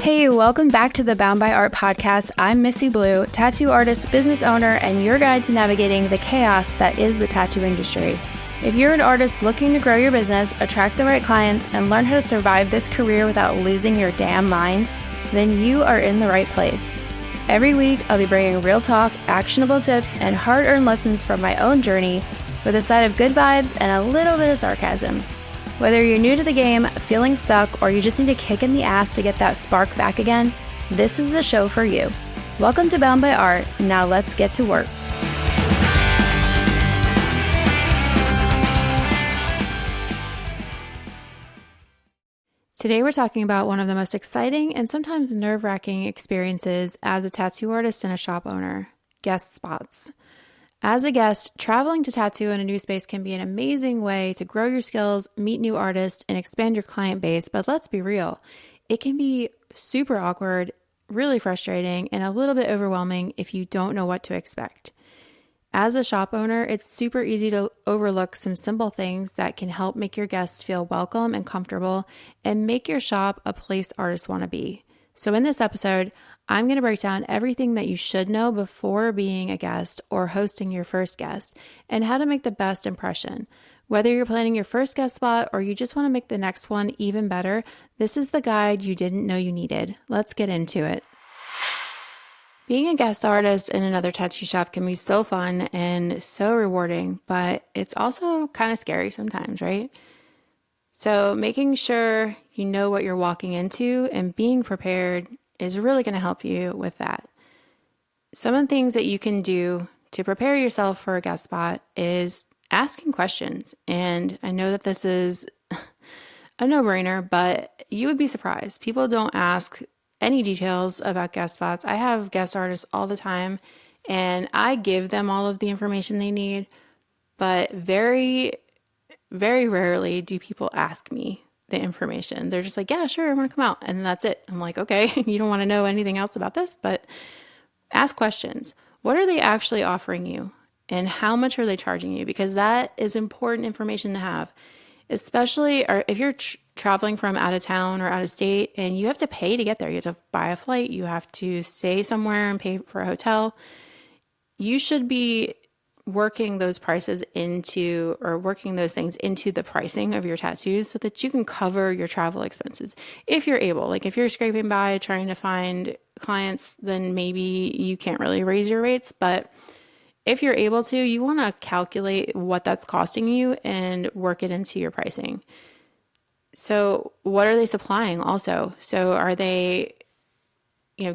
Hey, welcome back to the Bound by Art podcast. I'm Missi Blue, tattoo artist, business owner, and your guide to navigating the chaos that is the tattoo industry. If you're an artist looking to grow your business, attract the right clients, and learn how to survive this career without losing your damn mind, then you are in the right place. Every week, I'll be bringing real talk, actionable tips, and hard-earned lessons from my own journey with a side of good vibes and a little bit of sarcasm. Whether you're new to the game, feeling stuck, or you just need a kick in the ass to get that spark back again, this is the show for you. Welcome to Bound by Art. Now let's get to work. Today we're talking about one of the most exciting and sometimes nerve-wracking experiences as a tattoo artist and a shop owner: guest spots. As a guest, traveling to tattoo in a new space can be an amazing way to grow your skills, meet new artists, and expand your client base. But let's be real, it can be super awkward, really frustrating, and a little bit overwhelming if you don't know what to expect. As a shop owner, it's super easy to overlook some simple things that can help make your guests feel welcome and comfortable and make your shop a place artists want to be. So in this episode, I'm going to break down everything that you should know before being a guest or hosting your first guest and how to make the best impression. Whether you're planning your first guest spot or you just want to make the next one even better, this is the guide you didn't know you needed. Let's get into it. Being a guest artist in another tattoo shop can be so fun and so rewarding, but it's also kind of scary sometimes, right? So making sure you know what you're walking into and being prepared is really going to help you with that. Some of the things that you can do to prepare yourself for a guest spot is asking questions. And I know that this is a no-brainer, but you would be surprised. People don't ask any details about guest spots. I have guest artists all the time, and I give them all of the information they need, but very, very rarely do people ask me the information. They're just like, yeah, sure, I want to come out. And that's it. I'm like, okay, you don't want to know anything else about this, but ask questions. What are they actually offering you? And how much are they charging you? Because that is important information to have, especially if you're traveling from out of town or out of state and you have to pay to get there. You have to buy a flight. You have to stay somewhere and pay for a hotel. You should be working those prices into, or working those things into the pricing of your tattoos so that you can cover your travel expenses if you're able. Like if you're scraping by trying to find clients, then maybe you can't really raise your rates. But if you're able to, you want to calculate what that's costing you and work it into your pricing. So what are they supplying also? So are they,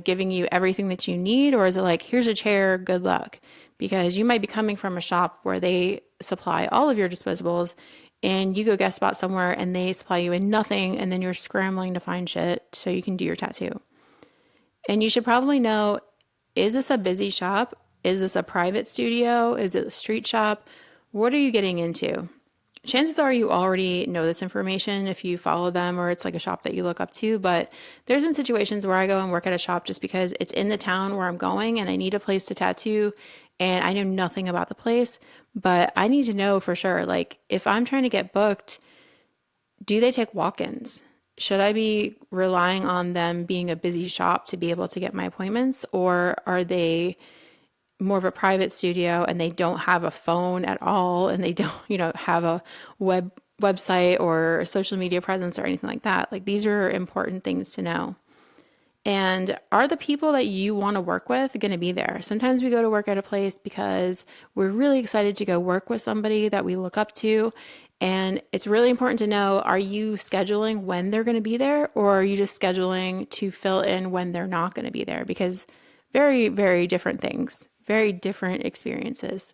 giving you everything that you need, or is it like, here's a chair, good luck? Because you might be coming from a shop where they supply all of your disposables and you go guest spot somewhere and they supply you with nothing, and then you're scrambling to find shit so you can do your tattoo. And you should probably know, is this a busy shop? Is this a private studio? Is it a street shop? What are you getting into? Chances are you already know this information if you follow them or it's like a shop that you look up to, but there's been situations where I go and work at a shop just because it's in the town where I'm going and I need a place to tattoo and I know nothing about the place, but I need to know for sure, like if I'm trying to get booked, do they take walk-ins? Should I be relying on them being a busy shop to be able to get my appointments, or are they more of a private studio and they don't have a phone at all and they don't, have a website or a social media presence or anything like that? Like these are important things to know. And are the people that you want to work with going to be there? Sometimes we go to work at a place because we're really excited to go work with somebody that we look up to. And it's really important to know, are you scheduling when they're going to be there, or are you just scheduling to fill in when they're not going to be there? Because very, very different things, very different experiences.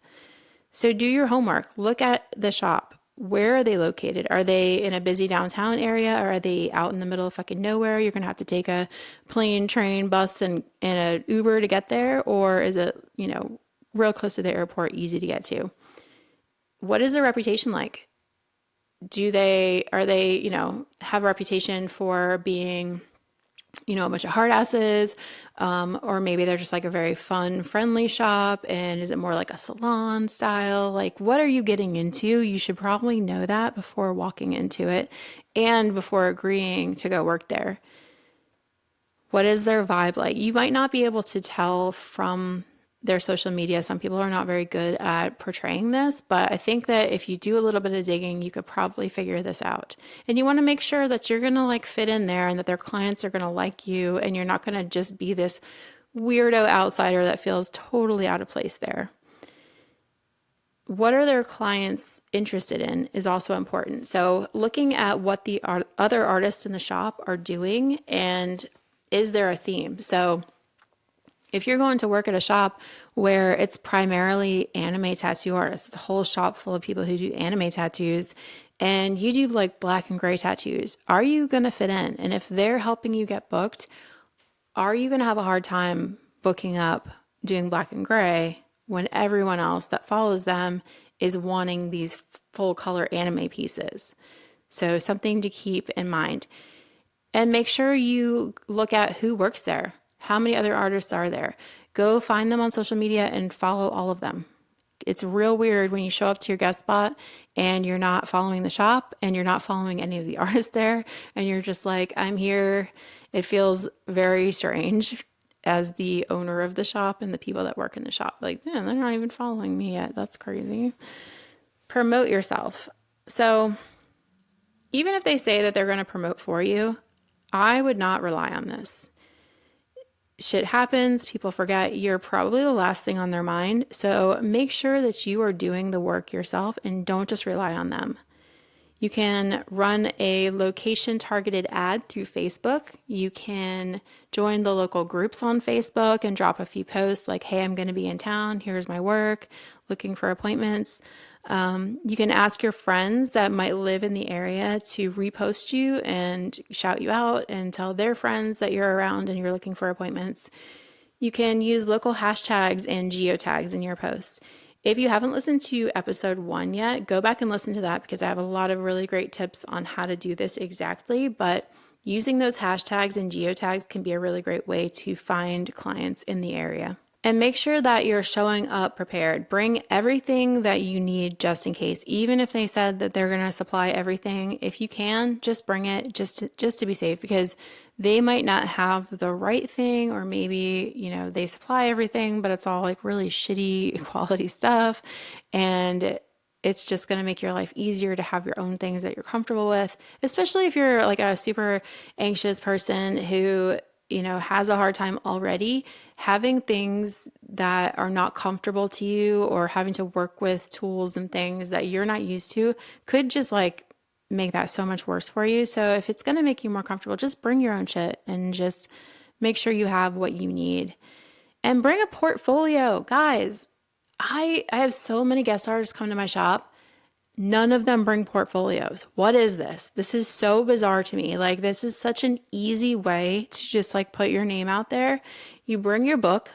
So do your homework. Look at the shop. Where are they located? Are they in a busy downtown area, or are they out in the middle of fucking nowhere? You're going to have to take a plane, train, bus, and an Uber to get there? Or is it, real close to the airport, easy to get to? What is their reputation like? Are they, have a reputation for being, a bunch of hard asses, or maybe they're just like a very fun, friendly shop, and is it more like a salon style? Like, what are you getting into? You should probably know that before walking into it and before agreeing to go work there. What is their vibe like? You might not be able to tell from their social media. Some people are not very good at portraying this, but I think that if you do a little bit of digging, you could probably figure this out. And you want to make sure that you're going to like fit in there and that their clients are going to like you and you're not going to just be this weirdo outsider that feels totally out of place there. What are their clients interested in is also important. So looking at what the other artists in the shop are doing, and is there a theme? So if you're going to work at a shop where it's primarily anime tattoo artists, it's a whole shop full of people who do anime tattoos, and you do like black and gray tattoos, are you going to fit in? And if they're helping you get booked, are you going to have a hard time booking up doing black and gray when everyone else that follows them is wanting these full color anime pieces? So something to keep in mind. And make sure you look at who works there. How many other artists are there? Go find them on social media and follow all of them. It's real weird when you show up to your guest spot and you're not following the shop and you're not following any of the artists there. And you're just like, I'm here. It feels very strange as the owner of the shop and the people that work in the shop. Like, man, they're not even following me yet. That's crazy. Promote yourself. So even if they say that they're going to promote for you, I would not rely on this. Shit happens, people forget, you're probably the last thing on their mind. So make sure that you are doing the work yourself and don't just rely on them. You can run a location targeted ad through Facebook. You can join the local groups on Facebook and drop a few posts like, hey, I'm going to be in town. Here's my work, looking for appointments. You can ask your friends that might live in the area to repost you and shout you out and tell their friends that you're around and you're looking for appointments. You can use local hashtags and geotags in your posts. If you haven't listened to episode 1 yet, go back and listen to that because I have a lot of really great tips on how to do this exactly. But using those hashtags and geotags can be a really great way to find clients in the area. And make sure that you're showing up prepared. Bring everything that you need just in case. Even if they said that they're going to supply everything, if you can, just bring it just to be safe, because they might not have the right thing, or maybe, they supply everything, but it's all like really shitty quality stuff. And it's just going to make your life easier to have your own things that you're comfortable with, especially if you're like a super anxious person who has a hard time already. Having things that are not comfortable to you or having to work with tools and things that you're not used to could just like make that so much worse for you. So if it's going to make you more comfortable, just bring your own shit and just make sure you have what you need. And bring a portfolio. Guys, I have so many guest artists come to my shop. None of them bring portfolios. What is this? This is so bizarre to me. Like, this is such an easy way to just like put your name out there. You bring your book.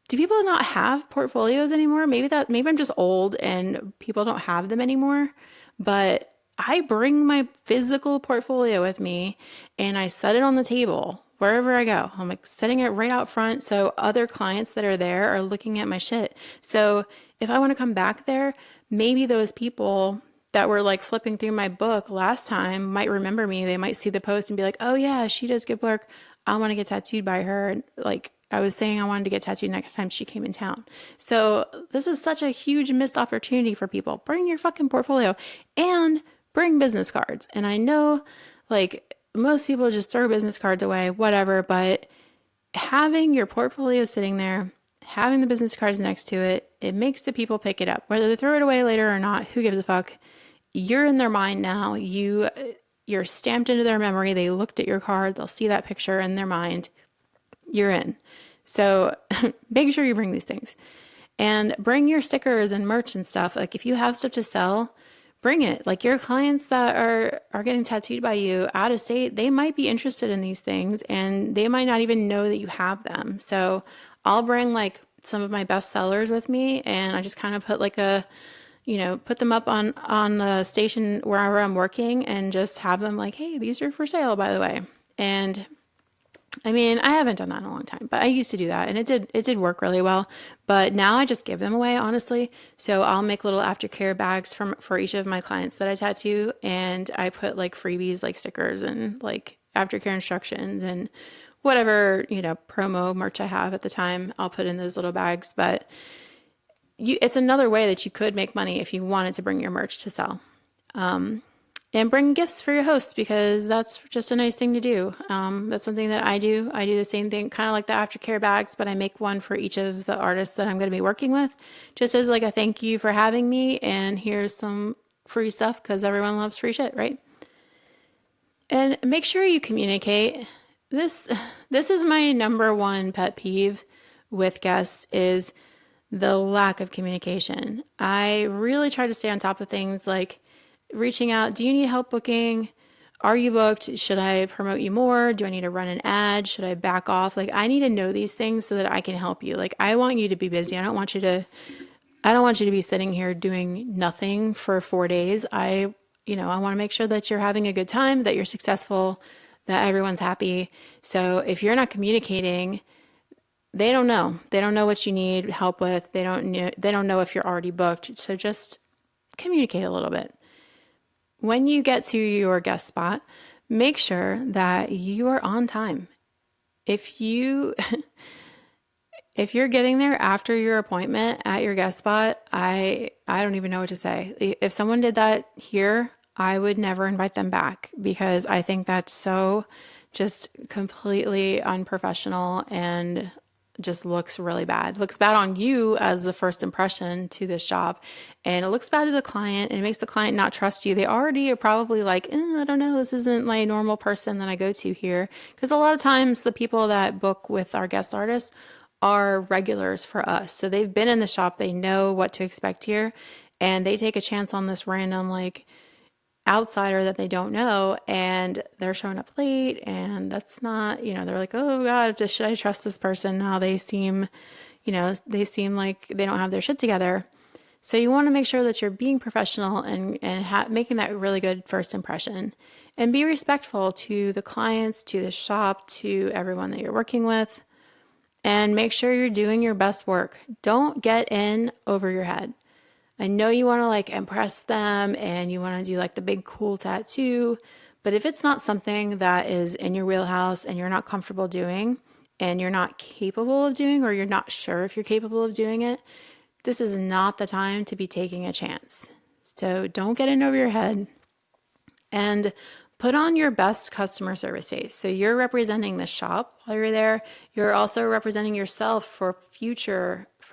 Do people not have portfolios anymore? Maybe I'm just old and people don't have them anymore. But I bring my physical portfolio with me and I set it on the table wherever I go. I'm like setting it right out front so other clients that are there are looking at my shit. So if I want to come back there, maybe those people that were like flipping through my book last time might remember me. They might see the post and be like, oh yeah, she does good work. I want to get tattooed by her. And like I was saying, I wanted to get tattooed next time she came in town. So this is such a huge missed opportunity for people. Bring your fucking portfolio and bring business cards. And I know like most people just throw business cards away, whatever, but having your portfolio sitting there, having the business cards next to it, it makes the people pick it up. Whether they throw it away later or not, who gives a fuck? You're in their mind now. You're stamped into their memory. They looked at your card. They'll see that picture in their mind. You're in. So make sure you bring these things. And bring your stickers and merch and stuff. Like if you have stuff to sell, bring it. Like your clients that are getting tattooed by you out of state, they might be interested in these things and they might not even know that you have them. So I'll bring like some of my best sellers with me and I just kind of put like put them up on the station wherever I'm working and just have them like, hey, these are for sale, by the way. And I mean, I haven't done that in a long time, but I used to do that and it did work really well. But now I just give them away, honestly. So I'll make little aftercare bags for each of my clients that I tattoo. And I put like freebies, like stickers and like aftercare instructions and whatever, promo merch I have at the time, I'll put in those little bags. But it's another way that you could make money if you wanted to bring your merch to sell. And bring gifts for your hosts, because that's just a nice thing to do. That's something that I do. I do the same thing, kind of like the aftercare bags, but I make one for each of the artists that I'm going to be working with, just as like a thank you for having me. And here's some free stuff, because everyone loves free shit, right? And make sure you communicate. This is my number one pet peeve with guests, is the lack of communication. I really try to stay on top of things, like reaching out. Do you need help booking? Are you booked? Should I promote you more? Do I need to run an ad? Should I back off? Like, I need to know these things so that I can help you. Like, I want you to be busy. I don't want you to be sitting here doing nothing for 4 days. I want to make sure that you're having a good time, that you're successful, that everyone's happy. So if you're not communicating, they don't know. They don't know what you need help with. They don't know if you're already booked. So just communicate a little bit. When you get to your guest spot, make sure that you are on time. If you're getting there after your appointment at your guest spot, I don't even know what to say. If someone did that here, I would never invite them back, because I think that's so just completely unprofessional and just looks really bad. Looks bad on you as the first impression to this job, and it looks bad to the client, and it makes the client not trust you. They already are probably like, I don't know, this isn't my normal person that I go to here. Because a lot of times the people that book with our guest artists are regulars for us. So they've been in the shop, they know what to expect here, and they take a chance on this random like outsider that they don't know, and they're showing up late, and that's not, they're like, oh God, should I trust this person? Now they seem like they don't have their shit together. So you want to make sure that you're being professional and making that really good first impression, and be respectful to the clients, to the shop, to everyone that you're working with, and make sure you're doing your best work. Don't get in over your head. I know you want to like impress them and you want to do like the big cool tattoo, but if it's not something that is in your wheelhouse and you're not comfortable doing, and you're not capable of doing, or you're not sure if you're capable of doing it, this is not the time to be taking a chance. So don't get in over your head, and put on your best customer service face. So you're representing the shop while you're there. You're also representing yourself for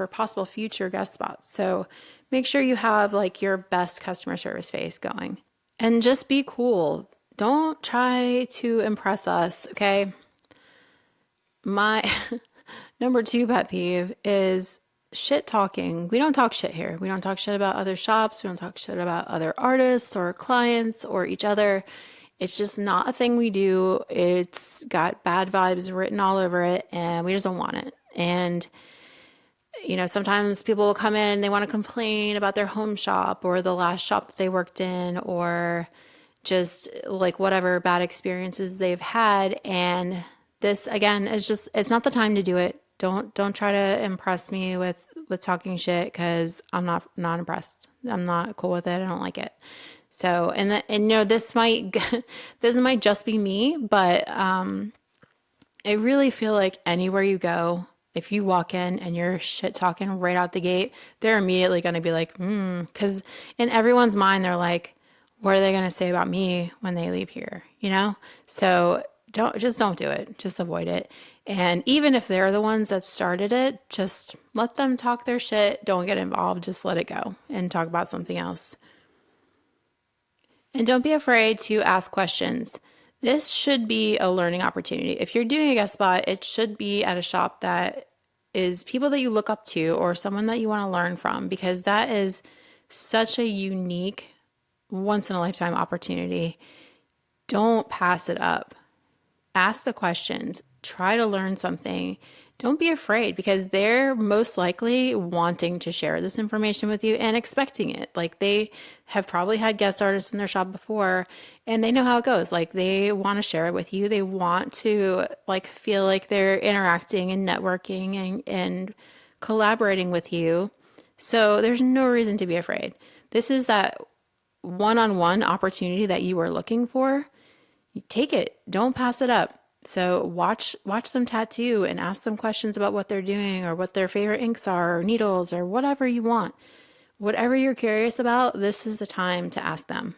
possible future guest spots. So make sure you have like your best customer service face going, and just be cool. Don't try to impress us, okay? My number 2 pet peeve is shit talking. We don't talk shit here. We don't talk shit about other shops. We don't talk shit about other artists or clients or each other. It's just not a thing we do. It's got bad vibes written all over it, and we just don't want it. And sometimes people will come in and they want to complain about their home shop or the last shop that they worked in, or just like whatever bad experiences they've had. And this, again, is just, it's not the time to do it. Don't try to impress me with talking shit, because I'm not impressed. I'm not cool with it. I don't like it. So, this might just be me, but I really feel like anywhere you go, if you walk in and you're shit talking right out the gate, they're immediately going to be like, because in everyone's mind, they're like, what are they going to say about me when they leave here? So don't do it. Just avoid it. And even if they're the ones that started it, just let them talk their shit. Don't get involved. Just let it go and talk about something else. And don't be afraid to ask questions. This should be a learning opportunity. If you're doing a guest spot, it should be at a shop that is people that you look up to, or someone that you want to learn from, because that is such a unique, once in a lifetime opportunity. Don't pass it up. Ask the questions. Try to learn something. Don't be afraid, because they're most likely wanting to share this information with you and expecting it. Like, they have probably had guest artists in their shop before, and they know how it goes. Like, they want to share it with you. They want to like feel like they're interacting and networking and collaborating with you. So there's no reason to be afraid. This is that one-on-one opportunity that you are looking for. You take it. Don't pass it up. So watch them tattoo and ask them questions about what they're doing or what their favorite inks are or needles or whatever you want. Whatever you're curious about, this is the time to ask them.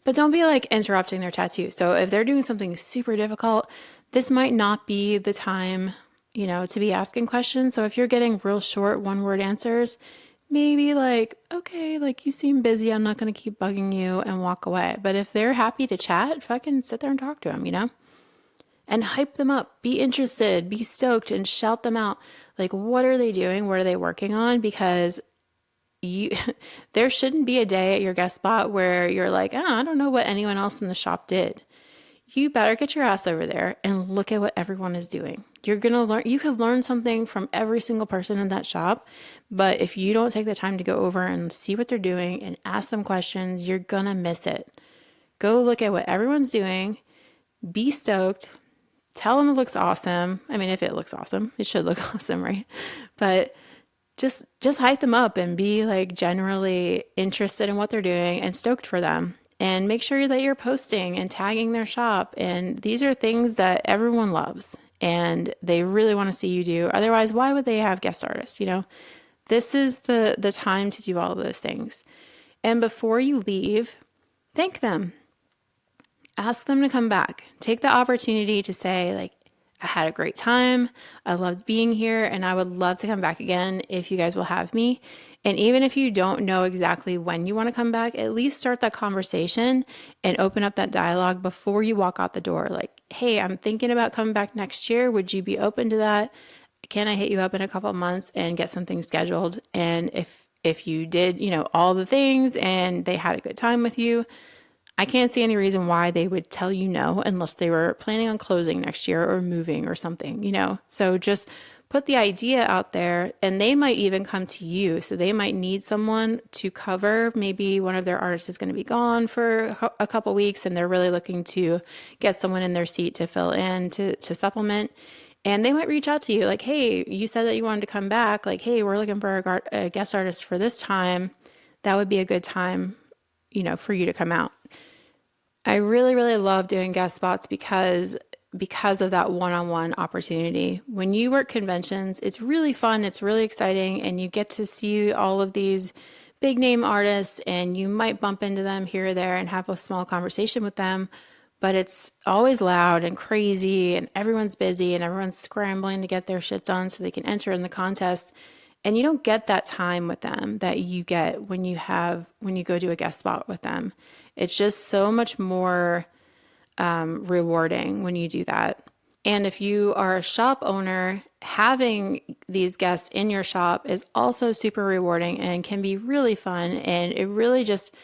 But don't be like interrupting their tattoo. So if they're doing something super difficult, this might not be the time, to be asking questions. So if you're getting real short one-word answers, maybe like, okay, like you seem busy. I'm not going to keep bugging you and walk away. But if they're happy to chat, fucking sit there and talk to them, and hype them up. Be interested, be stoked, and shout them out. Like, what are they doing? What are they working on? Because you there shouldn't be a day at your guest spot where you're like, oh, I don't know what anyone else in the shop did. You better get your ass over there and look at what everyone is doing. You're going to learn, you could learn something from every single person in that shop, but if you don't take the time to go over and see what they're doing and ask them questions, you're going to miss it. Go look at what everyone's doing, be stoked, tell them it looks awesome. I mean, if it looks awesome, it should look awesome, right? But just hype them up and be like generally interested in what they're doing and stoked for them. And make sure that you're posting and tagging their shop. And these are things that everyone loves and they really want to see you do. Otherwise, why would they have guest artists? This is the time to do all of those things. And before you leave, thank them. Ask them to come back. Take the opportunity to say, like, I had a great time. I loved being here and I would love to come back again if you guys will have me. And even if you don't know exactly when you want to come back, at least start that conversation and open up that dialogue before you walk out the door. Like, hey, I'm thinking about coming back next year. Would you be open to that? Can I hit you up in a couple of months and get something scheduled? And if you did, all the things and they had a good time with you, I can't see any reason why they would tell you no unless they were planning on closing next year or moving or something. So just put the idea out there and they might even come to you. So they might need someone to cover. Maybe one of their artists is going to be gone for a couple weeks and they're really looking to get someone in their seat to fill in, to supplement. And they might reach out to you like, hey, you said that you wanted to come back. Like, hey, we're looking for a guest artist for this time. That would be a good time, for you to come out. I really, really love doing guest spots because of that one-on-one opportunity. When you work conventions, it's really fun, it's really exciting, and you get to see all of these big name artists and you might bump into them here or there and have a small conversation with them, but it's always loud and crazy and everyone's busy and everyone's scrambling to get their shit done so they can enter in the contest. And you don't get that time with them that you get when you go to a guest spot with them. It's just so much more rewarding when you do that. And if you are a shop owner, having these guests in your shop is also super rewarding and can be really fun. And it really just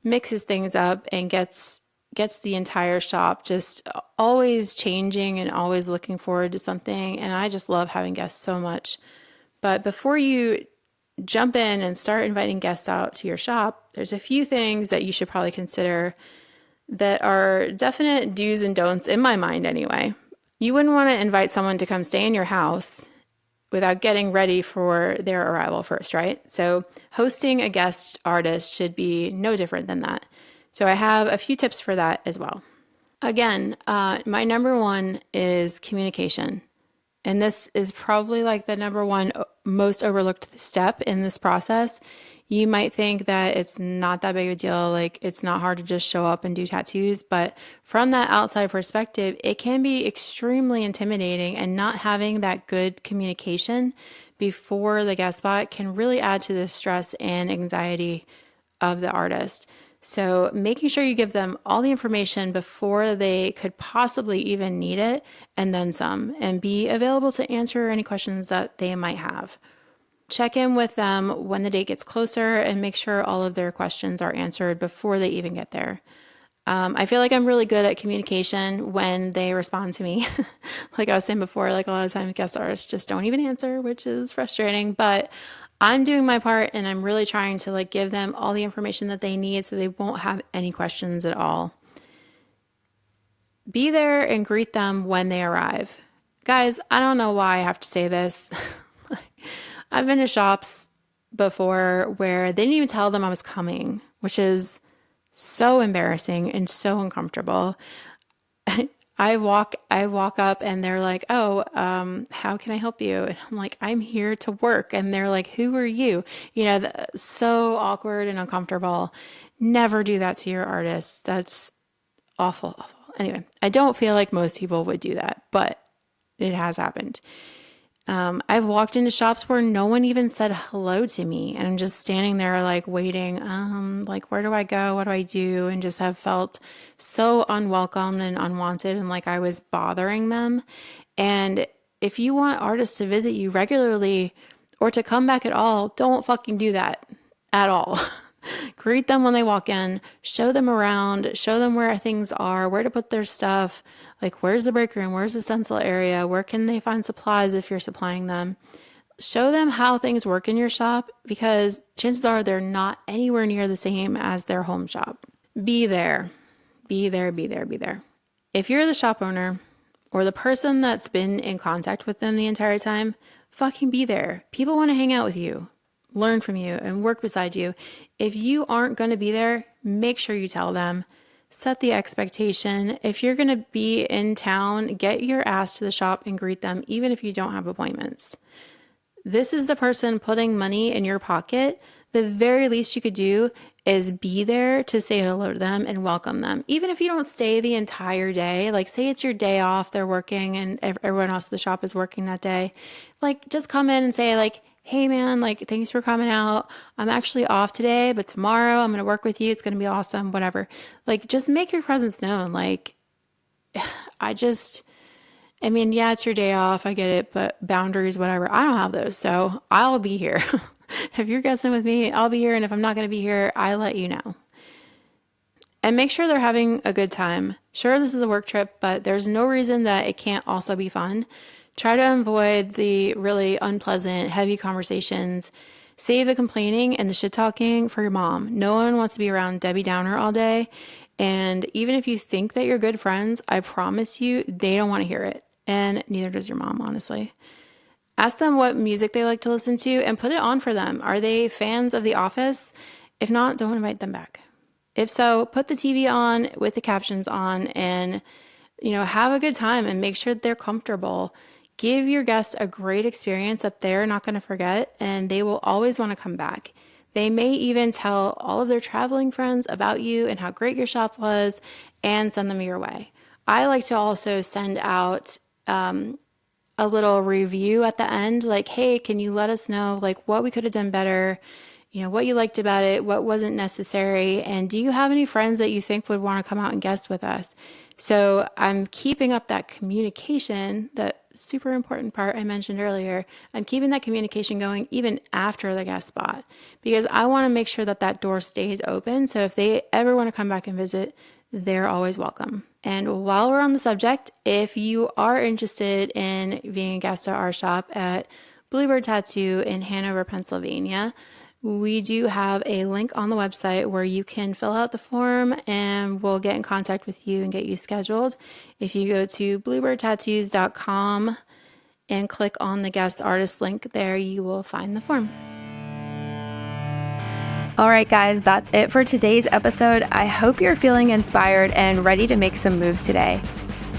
mixes things up and gets the entire shop just always changing and always looking forward to something. And I just love having guests so much. But before you jump in and start inviting guests out to your shop, there's a few things that you should probably consider that are definite do's and don'ts in my mind anyway. You wouldn't want to invite someone to come stay in your house without getting ready for their arrival first, right? So hosting a guest artist should be no different than that. So I have a few tips for that as well. Again, my number one is communication. And this is probably like the number one most overlooked step in this process. You might think that it's not that big of a deal, like it's not hard to just show up and do tattoos, but from that outside perspective, it can be extremely intimidating, and not having that good communication before the guest spot can really add to the stress and anxiety of the artist. So making sure you give them all the information before they could possibly even need it, and then some, and be available to answer any questions that they might have. Check in with them when the date gets closer and make sure all of their questions are answered before they even get there. I feel like I'm really good at communication when they respond to me. Like I was saying before, like a lot of times guest artists just don't even answer, which is frustrating, but I'm doing my part and I'm really trying to like give them all the information that they need so they won't have any questions at all. Be there and greet them when they arrive. Guys, I don't know why I have to say this. I've been to shops before where they didn't even tell them I was coming, which is So embarrassing and so uncomfortable. I walk up and they're like, "Oh, how can I help you?" And I'm like, "I'm here to work." And they're like, "Who are you?" So awkward and uncomfortable. Never do that to your artists. That's awful, awful. Anyway, I don't feel like most people would do that, but it has happened. I've walked into shops where no one even said hello to me, and I'm just standing there like waiting, like, where do I go? What do I do? And just have felt so unwelcome and unwanted and like I was bothering them. And if you want artists to visit you regularly or to come back at all, don't fucking do that at all. Greet them when they walk in, show them around, show them where things are, where to put their stuff, like where's the break room, where's the stencil area, where can they find supplies if you're supplying them. Show them how things work in your shop, because chances are they're not anywhere near the same as their home shop. Be there. Be there, be there, be there. If you're the shop owner or the person that's been in contact with them the entire time, fucking be there. People want to hang out with you, learn from you, and work beside you. If you aren't going to be there, make sure you tell them. Set the expectation. If you're going to be in town, get your ass to the shop and greet them, even if you don't have appointments. This is the person putting money in your pocket. The very least you could do is be there to say hello to them and welcome them. Even if you don't stay the entire day, like say it's your day off, they're working and everyone else at the shop is working that day. Like just come in and say like, "Hey man, like thanks for coming out. I'm actually off today, but tomorrow I'm going to work with you. It's going to be awesome," whatever. Like just make your presence known. Like I mean, yeah, it's your day off. I get it, but boundaries, whatever. I don't have those. So I'll be here. If you're guessing with me, I'll be here. And if I'm not going to be here, I let you know. And make sure they're having a good time. Sure, this is a work trip, but there's no reason that it can't also be fun. Try to avoid the really unpleasant, heavy conversations. Save the complaining and the shit talking for your mom. No one wants to be around Debbie Downer all day. And even if you think that you're good friends, I promise you, they don't want to hear it. And neither does your mom, honestly. Ask them what music they like to listen to and put it on for them. Are they fans of The Office? If not, don't invite them back. If so, put the TV on with the captions on and, have a good time and make sure that they're comfortable. Give your guests a great experience that they're not going to forget, and they will always want to come back. They may even tell all of their traveling friends about you and how great your shop was and send them your way. I like to also send out a little review at the end, like, "Hey, can you let us know like what we could have done better? What you liked about it, what wasn't necessary, and do you have any friends that you think would want to come out and guest with us?" So I'm keeping up that communication, that super important part I mentioned earlier. I'm keeping that communication going even after the guest spot, because I want to make sure that that door stays open. So if they ever want to come back and visit, they're always welcome. And while we're on the subject, if you are interested in being a guest at our shop at Bluebird Tattoo in Hanover, Pennsylvania, we do have a link on the website where you can fill out the form and we'll get in contact with you and get you scheduled. If you go to bluebirdtattoos.com and click on the guest artist link there, you will find the form. All right, guys, that's it for today's episode. I hope you're feeling inspired and ready to make some moves today.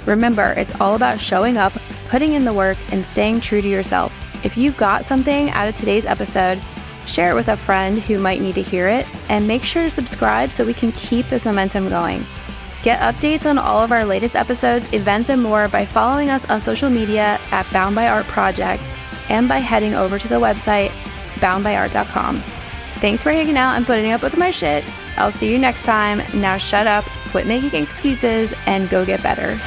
Remember, it's all about showing up, putting in the work, and staying true to yourself. If you got something out of today's episode, share it with a friend who might need to hear it, and make sure to subscribe so we can keep this momentum going. Get updates on all of our latest episodes, events, and more by following us on social media at Bound by Art Project and by heading over to the website boundbyart.com. Thanks for hanging out and putting up with my shit. I'll see you next time. Now shut up, quit making excuses, and go get better.